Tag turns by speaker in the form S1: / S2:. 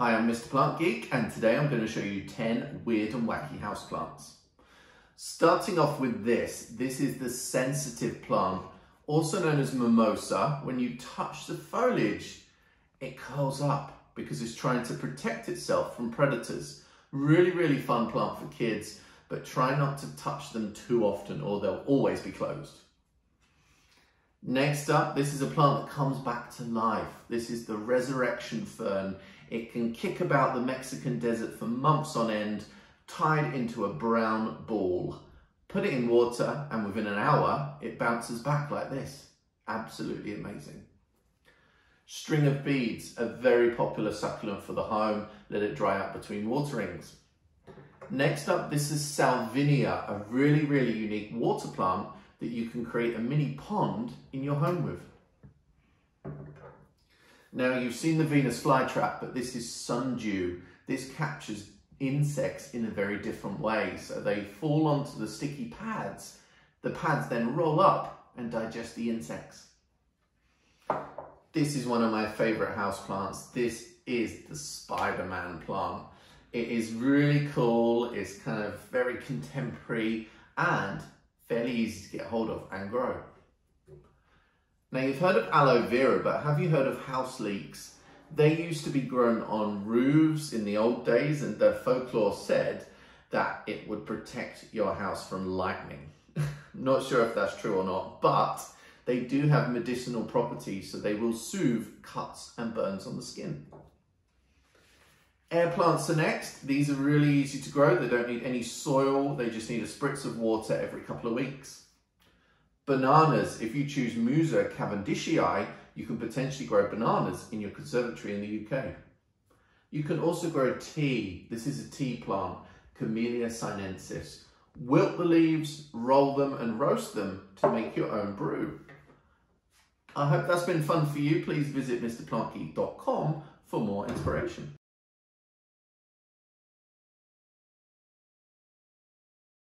S1: Hi, I'm Mr. Plant Geek, and today I'm going to show you 10 weird and wacky houseplants. Starting off with this is the sensitive plant, also known as mimosa. When you touch the foliage, it curls up because it's trying to protect itself from predators. Really fun plant for kids, but try not to touch them too often or they'll always be closed. Next up, this is a plant that comes back to life. This is the resurrection fern. It can kick about the Mexican desert for months on end, tied into a brown ball. Put it in water and within an hour, it bounces back like this. Absolutely amazing. String of beads, a very popular succulent for the home. Let it dry out between waterings. Next up, this is salvinia, a really unique water plant that you can create a mini pond in your home with. Now, you've seen the Venus flytrap, but this is sundew. This captures insects in a very different way. So they fall onto the sticky pads. The pads then roll up and digest the insects. This is one of my favorite houseplants. This is the SpiderMan plant. It is really cool. It's kind of very contemporary and fairly easy to get hold of and grow. Now, you've heard of aloe vera, but have you heard of house leeks? They used to be grown on roofs in the old days, and the folklore said that it would protect your house from lightning. Not sure if that's true or not, but they do have medicinal properties, so they will soothe cuts and burns on the skin. Air plants are next. These are really easy to grow. They don't need any soil. They just need a spritz of water every couple of weeks. Bananas. If you choose Musa cavendishii, you can potentially grow bananas in your conservatory in the UK. You can also grow tea. This is a tea plant, Camellia sinensis. Wilt the leaves, roll them and roast them to make your own brew. I hope that's been fun for you. Please visit mrplantgeek.com for more inspiration.